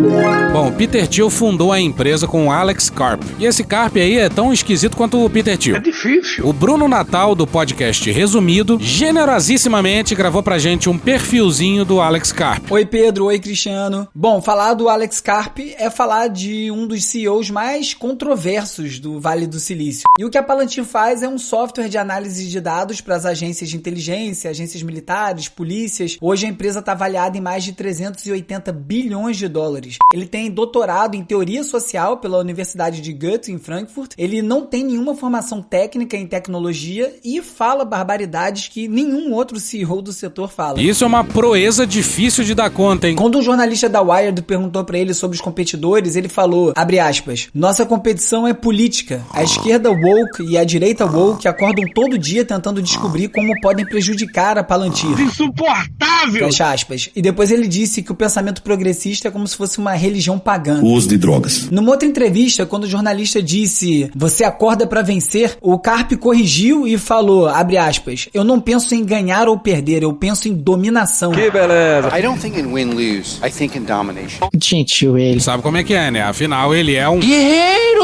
Bom, Peter Thiel fundou a empresa com o Alex Karp. E esse Karp aí é tão esquisito quanto o Peter Thiel. É difícil. O Bruno Natal, do podcast Resumido, generosissimamente gravou pra gente um perfilzinho do Alex Karp. Oi Pedro, oi Cristiano. Bom, falar do Alex Karp é falar de um dos CEOs mais controversos do Vale do Silício. E o que a Palantir faz é um software de análise de dados para as agências de inteligência, agências militares, polícias. Hoje a empresa está avaliada em mais de 380 bilhões de dólares. Ele tem doutorado em teoria social pela Universidade de Goethe, em Frankfurt. Ele não tem nenhuma formação técnica em tecnologia e fala barbaridades que nenhum outro CEO do setor fala. Isso é uma proeza difícil de dar conta, hein? Quando um jornalista da Wired perguntou pra ele sobre os competidores, ele falou, abre aspas, nossa competição é política. A esquerda woke e a direita woke acordam todo dia tentando descobrir como podem prejudicar a Palantir. Insuportável! Fecha aspas. E depois ele disse que o pensamento progressista é como se fosse uma religião pagã. O uso de drogas. Numa outra entrevista, quando o jornalista disse você acorda pra vencer, o Karp corrigiu e falou, abre aspas, eu não penso em ganhar ou perder, eu penso em dominação. Que beleza. I don't think in win-lose, I think in domination. Gentil ele. Sabe como é que é, né? Afinal, ele é um guerreiro!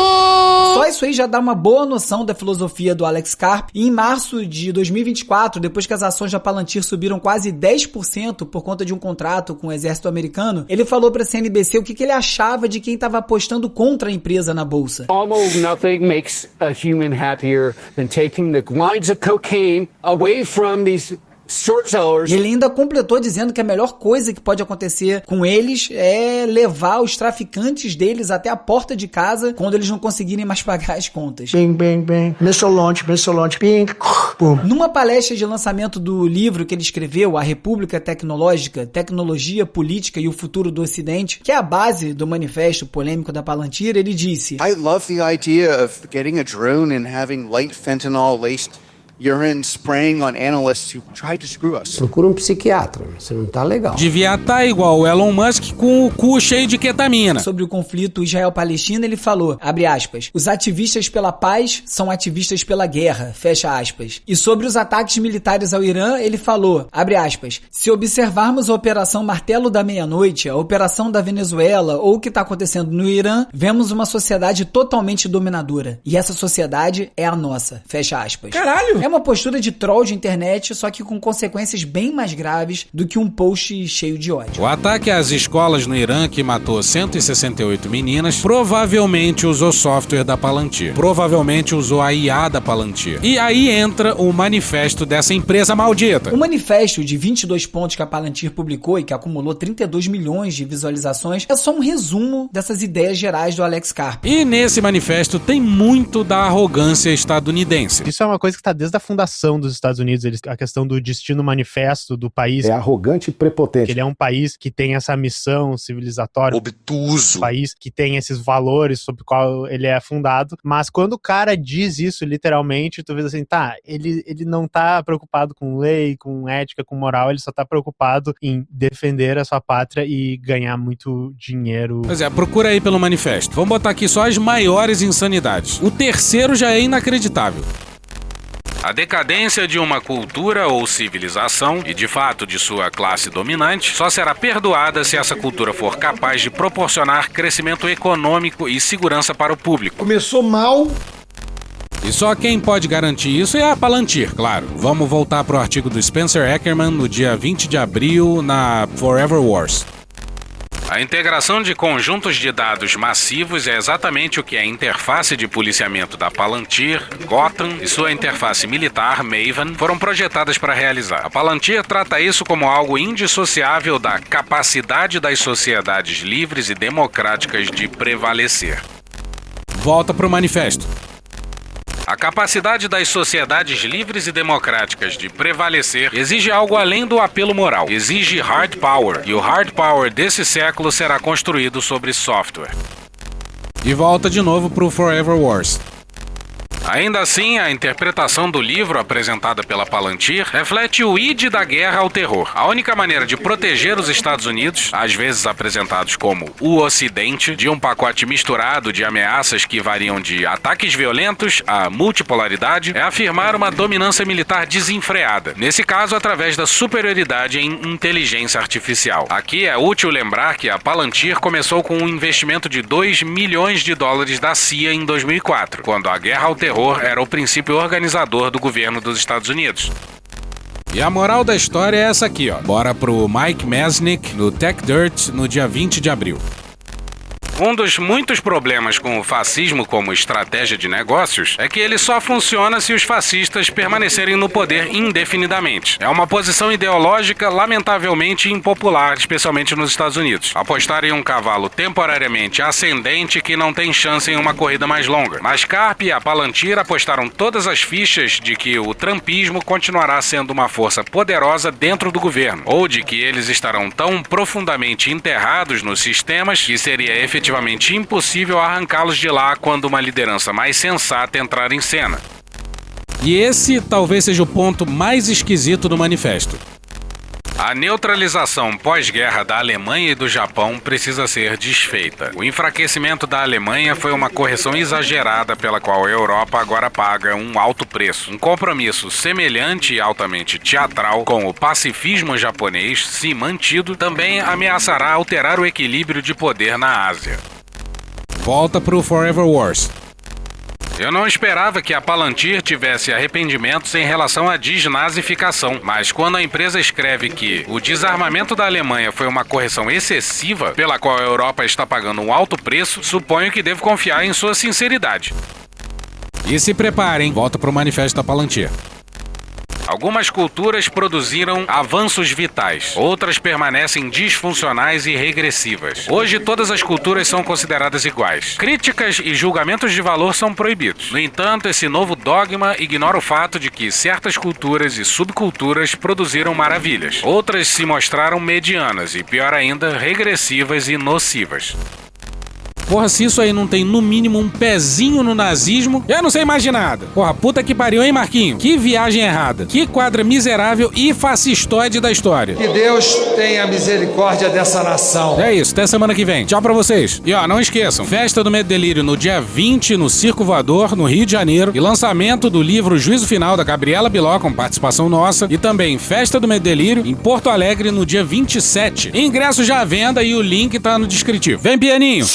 Só isso aí já dá uma boa noção da filosofia do Alex Karp. E em março de 2024, depois que as ações da Palantir subiram quase 10% por conta de um contrato com o exército americano, ele falou pra CNBC o que ele achava de quem estava apostando contra a empresa na bolsa. Almost nothing makes a human happier than taking the lines of cocaine away from these E ele ainda completou dizendo que a melhor coisa que pode acontecer com eles é levar os traficantes deles até a porta de casa quando eles não conseguirem mais pagar as contas. Bing, bing, bing. Missile launch, bing, boom. Numa palestra de lançamento do livro que ele escreveu, A República Tecnológica, Tecnologia, Política e o Futuro do Ocidente, que é a base do manifesto polêmico da Palantir, ele disse: I love the idea of getting a drone and having light fentanyl-laced urine spraying on analysts who try to screw us. Procura um psiquiatra, você não tá legal. Devia estar igual o Elon Musk com o cu cheio de ketamina. Sobre o conflito Israel-Palestina, ele falou, abre aspas, os ativistas pela paz são ativistas pela guerra, fecha aspas. E sobre os ataques militares ao Irã, ele falou, abre aspas, se observarmos a Operação Martelo da Meia-Noite, a Operação da Venezuela ou o que está acontecendo no Irã, vemos uma sociedade totalmente dominadora. E essa sociedade é a nossa, fecha aspas. Caralho! É uma postura de troll de internet, só que com consequências bem mais graves do que um post cheio de ódio. O ataque às escolas no Irã, que matou 168 meninas, provavelmente usou software da Palantir. Provavelmente usou a IA da Palantir. E aí entra o manifesto dessa empresa maldita. O manifesto de 22 pontos que a Palantir publicou e que acumulou 32 milhões de visualizações é só um resumo dessas ideias gerais do Alex Karp. E nesse manifesto tem muito da arrogância estadunidense. Isso é uma coisa que está desde a fundação dos Estados Unidos, a questão do destino manifesto do país. É arrogante e prepotente. Ele é um país que tem essa missão civilizatória. Obtuso. Um país que tem esses valores sobre o qual ele é fundado. Mas quando o cara diz isso literalmente, tu vê assim, tá, ele não tá preocupado com lei, com ética, com moral, ele só tá preocupado em defender a sua pátria e ganhar muito dinheiro. Pois é, procura aí pelo manifesto. Vamos botar aqui só as maiores insanidades. O terceiro já é inacreditável. A decadência de uma cultura ou civilização, e de fato de sua classe dominante, só será perdoada se essa cultura for capaz de proporcionar crescimento econômico e segurança para o público. Começou mal. E só quem pode garantir isso é a Palantir, claro. Vamos voltar para o artigo do Spencer Ackerman no dia 20 de abril na Forever Wars. A integração de conjuntos de dados massivos é exatamente o que a interface de policiamento da Palantir, Gotham, e sua interface militar, Maven, foram projetadas para realizar. A Palantir trata isso como algo indissociável da capacidade das sociedades livres e democráticas de prevalecer. Volta para o manifesto. A capacidade das sociedades livres e democráticas de prevalecer exige algo além do apelo moral. Exige hard power, e o hard power desse século será construído sobre software. E volta de novo para o Forever Wars. Ainda assim, a interpretação do livro apresentada pela Palantir reflete o id da guerra ao terror. A única maneira de proteger os Estados Unidos, às vezes apresentados como o Ocidente, de um pacote misturado de ameaças que variam de ataques violentos a multipolaridade, é afirmar uma dominância militar desenfreada. Nesse caso, através da superioridade em inteligência artificial. Aqui é útil lembrar que a Palantir começou com um investimento de $2 milhões da CIA em 2004, quando a guerra ao terror era o princípio organizador do governo dos Estados Unidos. E a moral da história é essa aqui, ó. Bora pro Mike Mesnick no Tech Dirt no dia 20 de abril. Um dos muitos problemas com o fascismo como estratégia de negócios é que ele só funciona se os fascistas permanecerem no poder indefinidamente. É uma posição ideológica lamentavelmente impopular, especialmente nos Estados Unidos. Apostar em um cavalo temporariamente ascendente que não tem chance em uma corrida mais longa. Mas Karp e a Palantir apostaram todas as fichas de que o trumpismo continuará sendo uma força poderosa dentro do governo, ou de que eles estarão tão profundamente enterrados nos sistemas que seria efetivamente impossível arrancá-los de lá quando uma liderança mais sensata entrar em cena. E esse talvez seja o ponto mais esquisito do manifesto. A neutralização pós-guerra da Alemanha e do Japão precisa ser desfeita. O enfraquecimento da Alemanha foi uma correção exagerada pela qual a Europa agora paga um alto preço. Um compromisso semelhante e altamente teatral com o pacifismo japonês, se mantido, também ameaçará alterar o equilíbrio de poder na Ásia. Volta pro Forever Wars. Eu não esperava que a Palantir tivesse arrependimentos em relação à desnazificação, mas quando a empresa escreve que o desarmamento da Alemanha foi uma correção excessiva, pela qual a Europa está pagando um alto preço, suponho que devo confiar em sua sinceridade. E se preparem, volta para o manifesto da Palantir. Algumas culturas produziram avanços vitais, outras permanecem disfuncionais e regressivas. Hoje, todas as culturas são consideradas iguais. Críticas e julgamentos de valor são proibidos. No entanto, esse novo dogma ignora o fato de que certas culturas e subculturas produziram maravilhas. Outras se mostraram medianas e, pior ainda, regressivas e nocivas. Porra, se isso aí não tem no mínimo um pezinho no nazismo, eu não sei mais de nada. Porra, puta que pariu, hein, Marquinho? Que viagem errada. Que quadra miserável e fascistoide da história. Que Deus tenha misericórdia dessa nação. É isso, até semana que vem. Tchau pra vocês. E ó, não esqueçam, Festa do Medo e Delírio no dia 20 no Circo Voador, no Rio de Janeiro, e lançamento do livro Juízo Final da Gabriela Biló, com participação nossa, e também Festa do Medo e Delírio em Porto Alegre no dia 27. Ingressos já à venda e o link tá no descritivo. Vem, pianinho!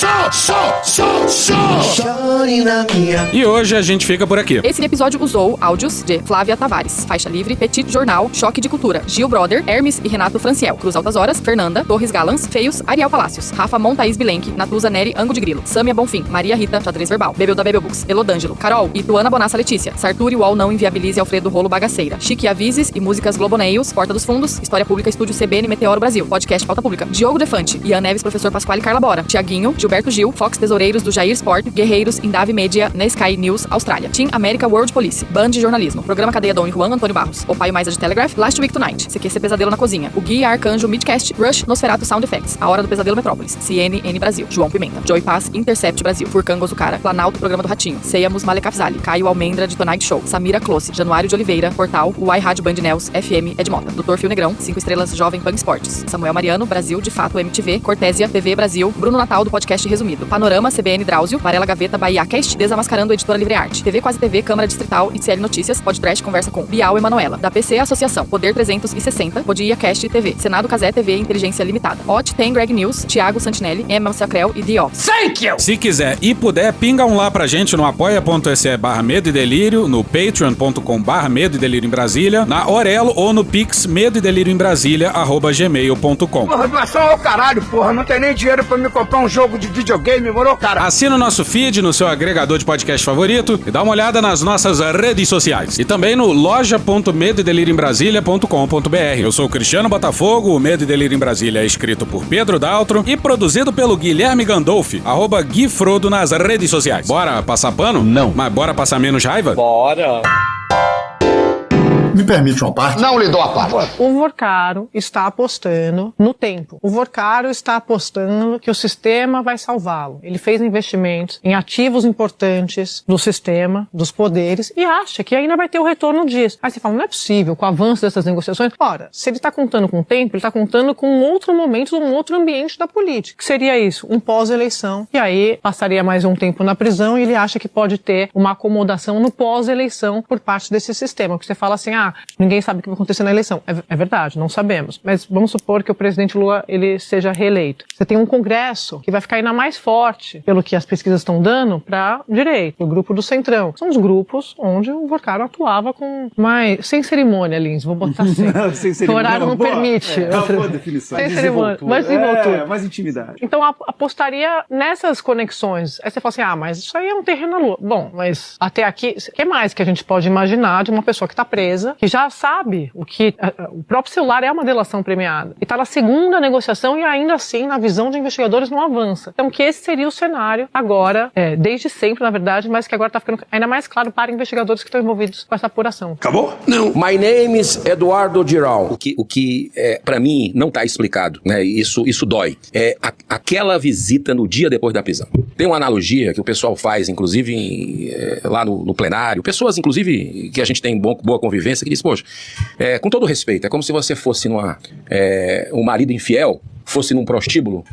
E hoje a gente fica por aqui. Esse episódio usou áudios de Flávia Tavares, Faixa Livre, Petit Jornal, Choque de Cultura, Gil Brother, Hermes e Renato Franciel, Cruz Altas Horas, Fernanda, Torres Galans, Feios, Ariel Palácios, Rafa Montaís Bilenque, Natuza Neri, Ango de Grilo, Sâmia Bonfim, Maria Rita, Xadrez Verbal, Bebel da Bebel Books, Elodângelo, Carol, Ituana Bonassa Letícia, Sarturi Wall Não Inviabilize Alfredo Rolo Bagaceira, Chique Avises e Músicas Globoneils, Porta dos Fundos, História Pública, Estúdio CBN Meteoro Brasil, Podcast Pauta Pública, Diogo Defante, Ian Neves, Professor Pasquale Carla Bora, Tiaguinho, Gilberto Gil, Fox Tesoureiros do Jair Sport, Guerreiros, Indave Media, na Sky News, Austrália, Team America World Police, Band de Jornalismo, Programa Cadeia Dom e Juan Antônio Barros, O Paio Maisa de Telegraph, Last Week Tonight, CQC Pesadelo na Cozinha, O Gui Arcanjo Midcast, Rush, Nosferatu Sound Effects, A Hora do Pesadelo Metrópolis, CNN Brasil, João Pimenta, Joy Paz, Intercept Brasil, Furcan Gozucara, Planalto Programa do Ratinho, Seiamos Malekafzali, Caio Almendra de Tonight Show, Samira Close, Januário de Oliveira, Portal, Uai Rádio Band News, FM Edmota, Dr. Fio Negrão, 5 estrelas Jovem Pan Esportes, Samuel Mariano, Brasil de Fato MTV, Cortésia, TV Brasil, Bruno Natal do Podcast Resumido, Panorama CBN Drauzio, Varela Gaveta Bahia Cast, Desamascarando Editora Livre Arte, TV Quase TV, Câmara Distrital, ICL Notícias, Podcast Conversa com Bial Emanuela, da PC Associação, Poder 360, Podia Cast TV, Senado Casé TV Inteligência Limitada, Hot Tem Greg News, Thiago Santinelli, Emma Sacrel e The Office. Thank you! Se quiser e puder, pinga um lá pra gente no apoia.se/Medo e Delírio, no patreon.com/Medo e Delírio em Brasília, na Orelo ou no Pix Medo e Delírio em Brasília @gmail.com. Porra, doação ao caralho, porra. Não tem nem dinheiro pra me comprar um jogo de videogame, morou, cara? Assina o nosso feed no seu agregador de podcast favorito e dá uma olhada nas nossas redes sociais. E também no loja.medoedelirioembrasilha.com.br. Eu sou o Cristiano Botafogo, o Medo e Delírio em Brasília é escrito por Pedro Daltro e produzido pelo Guilherme Gandolfi, @GuiFrodo nas redes sociais. Bora passar pano? Não. Mas bora passar menos raiva? Bora. Me permite uma parte? Não lhe dou a parte. O Vorcaro está apostando no tempo. O Vorcaro está apostando que o sistema vai salvá-lo. Ele fez investimentos em ativos importantes do sistema, dos poderes, e acha que ainda vai ter o retorno disso. Aí você fala, não é possível, com o avanço dessas negociações. Ora, se ele está contando com o tempo, ele está contando com um outro momento, um outro ambiente da política. Que seria isso? Um pós-eleição. E aí passaria mais um tempo na prisão e ele acha que pode ter uma acomodação no pós-eleição por parte desse sistema. Que você fala assim, ninguém sabe o que vai acontecer na eleição. É verdade, não sabemos. Mas vamos supor que o presidente Lula ele seja reeleito. Você tem um Congresso que vai ficar ainda mais forte, pelo que as pesquisas estão dando, para direita, o grupo do Centrão. São os grupos onde o Vorcaro atuava com mais... Sem cerimônia, Lins, vou botar assim. Sem cerimônia. O horário não permite. É uma boa definição. Sem cerimônia. Mais desenvoltura. Mais intimidade. Então apostaria nessas conexões. Aí você fala assim, mas isso aí é um terreno na Lua. Bom, mas até aqui, o que mais que a gente pode imaginar de uma pessoa que está presa, que já sabe o que o próprio celular é uma delação premiada e está na segunda negociação e ainda assim na visão de investigadores não avança. Então que esse seria o cenário agora, desde sempre na verdade, mas que agora está ficando ainda mais claro para investigadores que estão envolvidos com essa apuração. Acabou? Não. My name is Eduardo Giral. O que para mim não está explicado, né? Isso dói. Aquela visita no dia depois da prisão. Tem uma analogia que o pessoal faz, inclusive lá no plenário, pessoas inclusive que a gente tem boa convivência, que diz, poxa, com todo respeito, é como se você fosse um marido infiel, fosse num prostíbulo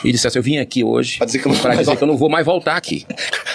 e dissesse, eu vim aqui hoje para dizer que eu não vou mais voltar aqui.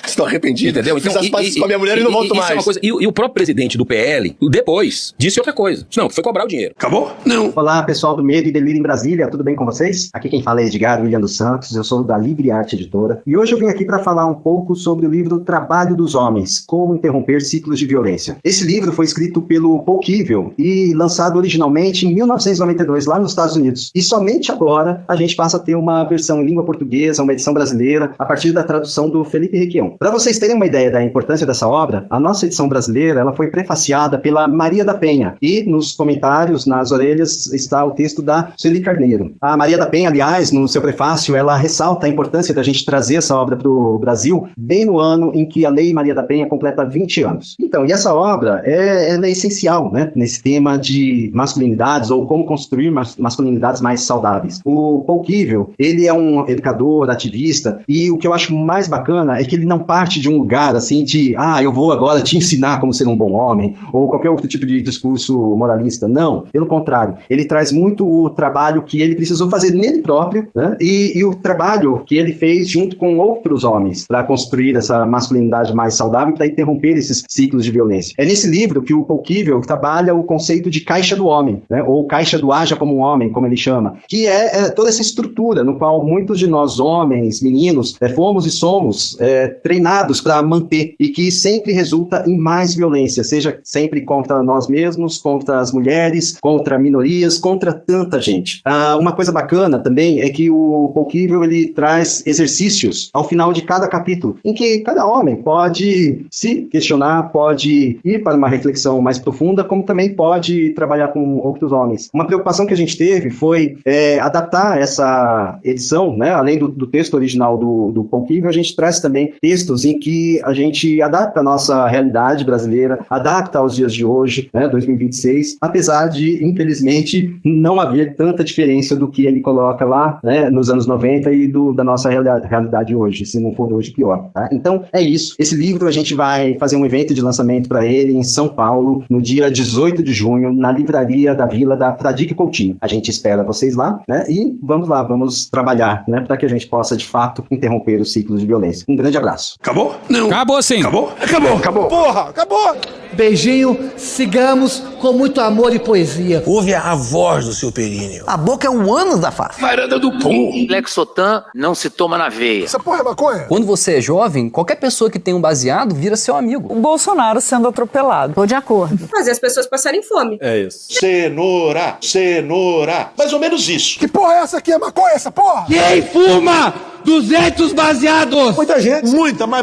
Estou arrependido. Entendeu? Então, fiz as pazes com a minha mulher e não volto mais. É uma coisa, e o próprio presidente do PL, depois, disse outra coisa. Não, foi cobrar o dinheiro. Acabou? Não. Olá, pessoal do Medo e Delírio em Brasília, tudo bem com vocês? Aqui quem fala é Edgar William dos Santos, eu sou da Livre Arte Editora. E hoje eu vim aqui para falar um pouco sobre o livro Trabalho dos Homens, Como Interromper Ciclos de Violência. Esse livro foi escrito pelo Paul Kivel e lançado originalmente em 1992, lá nos Estados Unidos. E somente agora a gente passa a ter uma versão em língua portuguesa, uma edição brasileira, a partir da tradução do Felipe Requião. Bom, para vocês terem uma ideia da importância dessa obra, a nossa edição brasileira ela foi prefaciada pela Maria da Penha e nos comentários, nas orelhas, está o texto da Sueli Carneiro. A Maria da Penha, aliás, no seu prefácio, ela ressalta a importância da gente trazer essa obra para o Brasil bem no ano em que a Lei Maria da Penha completa 20 anos. Então, e essa obra ela é essencial, né, nesse tema de masculinidades ou como construir masculinidades mais saudáveis. O Paul Kivel, ele é um educador, ativista, e o que eu acho mais bacana é que ele não parte de um lugar assim de, eu vou agora te ensinar como ser um bom homem, ou qualquer outro tipo de discurso moralista. Não, pelo contrário, ele traz muito o trabalho que ele precisou fazer nele próprio, né, e o trabalho que ele fez junto com outros homens para construir essa masculinidade mais saudável para interromper esses ciclos de violência. É nesse livro que o Paul Kivel trabalha o conceito de caixa do homem, né, ou caixa do haja como um homem, como ele chama, que é toda essa estrutura no qual muitos de nós homens, meninos, fomos e somos treinados para manter e que sempre resulta em mais violência, seja sempre contra nós mesmos, contra as mulheres, contra minorias, contra tanta gente. Uma coisa bacana também é que o Paul Kivel ele traz exercícios ao final de cada capítulo, em que cada homem pode se questionar, pode ir para uma reflexão mais profunda, como também pode trabalhar com outros homens. Uma preocupação que a gente teve foi adaptar essa edição, né, além do texto original do Paul Kivel, a gente traz também textos em que a gente adapta a nossa realidade brasileira, adapta aos dias de hoje, né, 2026, apesar de, infelizmente, não haver tanta diferença do que ele coloca lá, né, nos anos 90 e da nossa realidade hoje, se não for hoje pior. Tá? Então, é isso. Esse livro a gente vai fazer um evento de lançamento para ele em São Paulo, no dia 18 de junho, na livraria da Vila da Fradique Coutinho. A gente espera vocês lá, né, e vamos lá, vamos trabalhar, né, para que a gente possa, de fato, interromper o ciclo de violência. Um grande abraço. Acabou? Não. Acabou sim. Acabou? Acabou. Acabou. Porra, acabou! Beijinho, sigamos com muito amor e poesia. Ouve a voz do seu períneo. A boca é um ânus da face. Varanda do pum. Lexotan não se toma na veia. Essa porra é maconha? Quando você é jovem, qualquer pessoa que tem um baseado vira seu amigo. O Bolsonaro sendo atropelado. Tô de acordo. Fazer as pessoas passarem fome. É isso. Cenoura, cenoura. Mais ou menos isso. Que porra é essa aqui? É maconha essa porra? Quem fuma 200 baseados? Muita gente.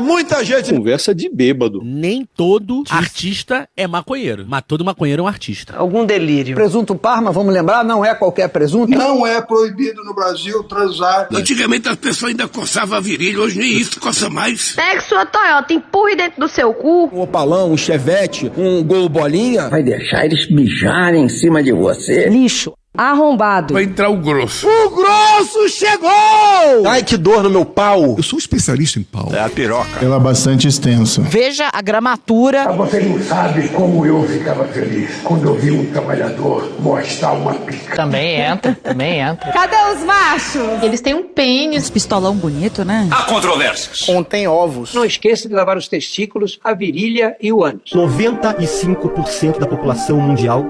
Muita gente. Conversa de bêbado. Nem todo artista é maconheiro, mas todo maconheiro é um artista. Algum delírio. Presunto Parma, vamos lembrar, não é qualquer presunto. Não é proibido no Brasil transar. Antigamente as pessoas ainda coçavam a virilha, hoje nem isso coça mais. Pegue sua Toyota, empurre dentro do seu cu. Um Opalão, um Chevette, um Gol Bolinha. Vai deixar eles mijarem em cima de você. Lixo. Arrombado. Vai entrar o grosso. O grosso chegou! Ai, que dor no meu pau. Eu sou especialista em pau. É a piroca. Ela é bastante extensa. Veja a gramatura. Você não sabe como eu ficava feliz quando eu vi um trabalhador mostrar uma pica. Também entra. Cadê os machos? Eles têm um pênis. Pistolão bonito, né? Há controvérsias. Contém ovos. Não esqueça de lavar os testículos, a virilha e o ânus. 95% da população mundial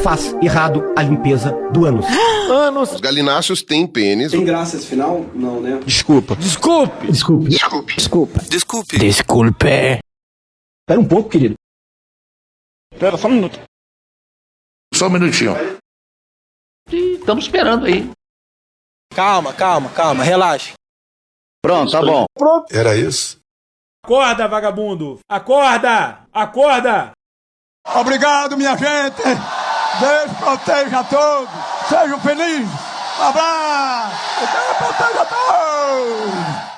faz errado a limpeza do ânus. Os galináceos têm pênis. Tem graça esse final? Não, né? Desculpe. Espera um pouco, querido. Espera só um minuto. Só um minutinho. Estamos esperando aí. Calma, relaxa. Pronto, tá bom. Era isso? Acorda, vagabundo! Acorda! Obrigado, minha gente! Deus proteja a todos! Sejam felizes! Um abraço! Deus proteja a todos!